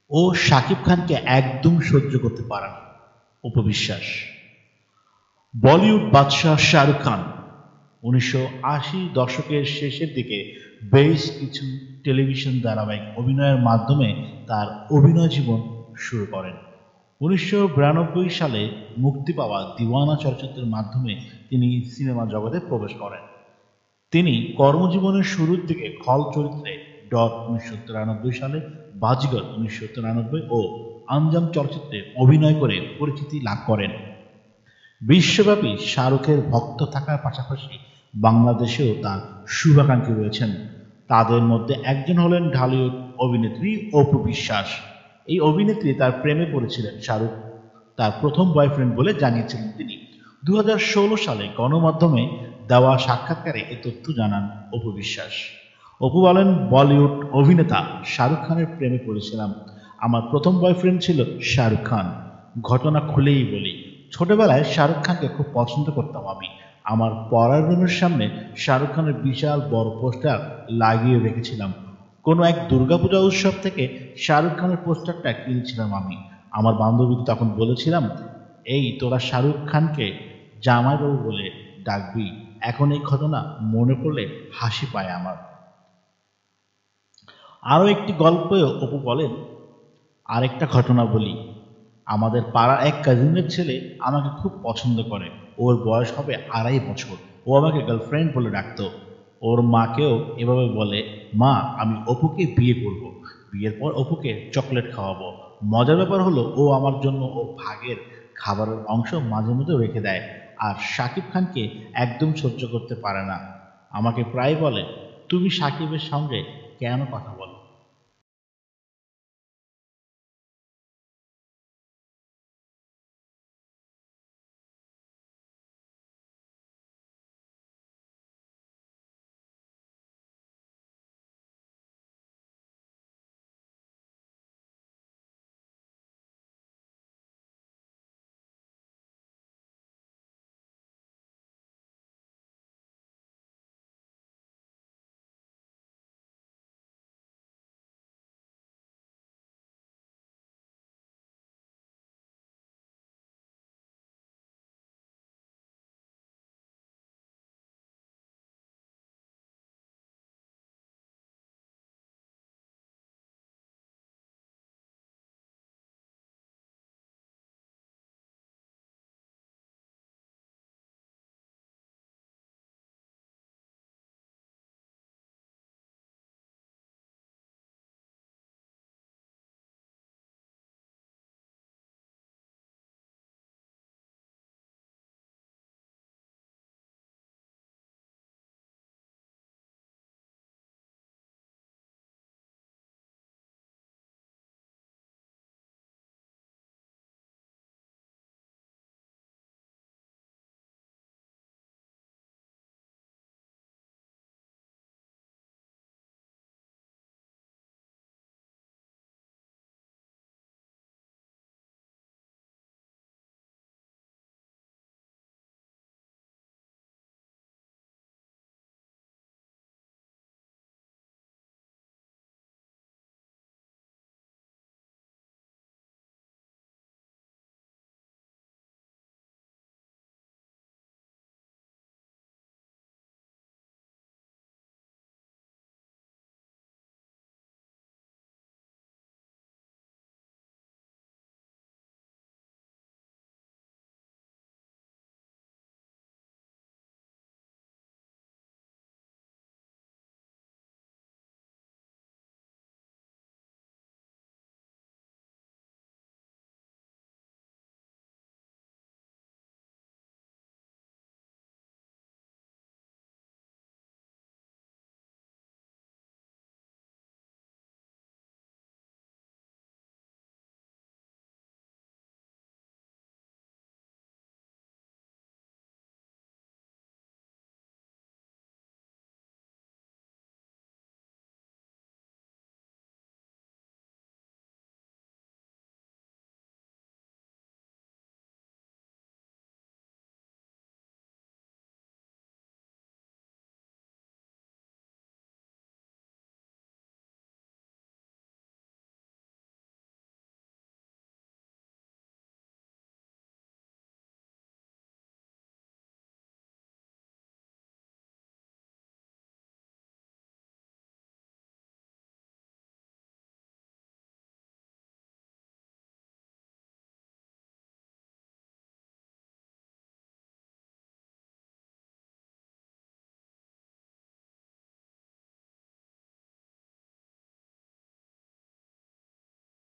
ও শাকিব খানকে একদম সহ্য করতে পারে না। উপবিশ্বাস। বলিউড বাদশাহ শাহরুখ খান ১৯৮০ দশকের শেষের দিকে বেশ কিছু টেলিভিশন ধারাবাহিক অভিনয়ের মাধ্যমে তার অভিনয় জীবন শুরু করেন। ১৯৯২ সালে মুক্তি পাওয়া দিওয়ানা চলচ্চিত্রের মাধ্যমে তিনি সিনেমা জগতে প্রবেশ করেন। তিনি কর্মজীবনের শুরুর দিকে খল চরিত্রে ডট ১৯৯৩ সালে, বাজিগর ১৯৯৩ ও আঞ্জাম চলচ্চিত্রে অভিনয় করে পরিচিতি লাভ করেন। বিশ্বব্যাপী শাহরুখের ভক্ত থাকার পাশাপাশি বাংলাদেশেও তার শুভাকাঙ্ক্ষী রয়েছেন। তাদের মধ্যে একজন হলেন ঢালিউড অভিনেত্রী অপু বিশ্বাস। এই অভিনেত্রী তার প্রেমে পড়েছিলেন শাহরুখ তার প্রথম বয়ফ্রেন্ড বলে জানিয়েছিলেন তিনি। ২০১৬ সালে গণমাধ্যমে দেওয়া সাক্ষাৎকারে এ তথ্য জানান অপু বিশ্বাস। অপু বলেন, বলিউড অভিনেতা শাহরুখ খানের প্রেমে পড়েছিলাম। আমার প্রথম বয়ফ্রেন্ড ছিল শাহরুখ খান। ঘটনা খুলেই বলি, ছোটবেলায় শাহরুখ খানকে খুব পছন্দ করতাম আমি। আমার পড়ার রুমের সামনে শাহরুখ খানের বিশাল বড় পোস্টার লাগিয়ে রেখেছিলাম। কোনো এক দুর্গাপূজা উৎসব থেকে শাহরুখ খানের পোস্টারটা কিনেছিলাম আমি। আমার বান্ধবীকে তখন বলেছিলাম, এই তোরা শাহরুখ খানকে জামাইবাবু বলে ডাকবি। এখন এই ঘটনা মনে পড়লে হাসি পায় আমার। আরও একটি গল্পেও অপু বলেন, আরেকটা ঘটনা বলি। আমাদের পাড়ার এক কাজিনের ছেলে আমাকে খুব পছন্দ করে। ওর বয়স হবে ২.৫ বছর। ও আমাকে গার্লফ্রেন্ড বলে ডাকতো। ওর মাকেও এভাবে বলে, মা আমি অপুকে বিয়ে করব। বিয়ের পর অপুকে চকলেট খাওয়াবো। মজার ব্যাপার হলো ও আমার জন্য ওর ভাগের খাবারের অংশ মাঝে মধ্যে রেখে দেয়। আর শাকিব খানকে একদম সহ্য করতে পারে না। আমাকে প্রায় বলে, তুমি শাকিবের সঙ্গে কেন কথা বলো?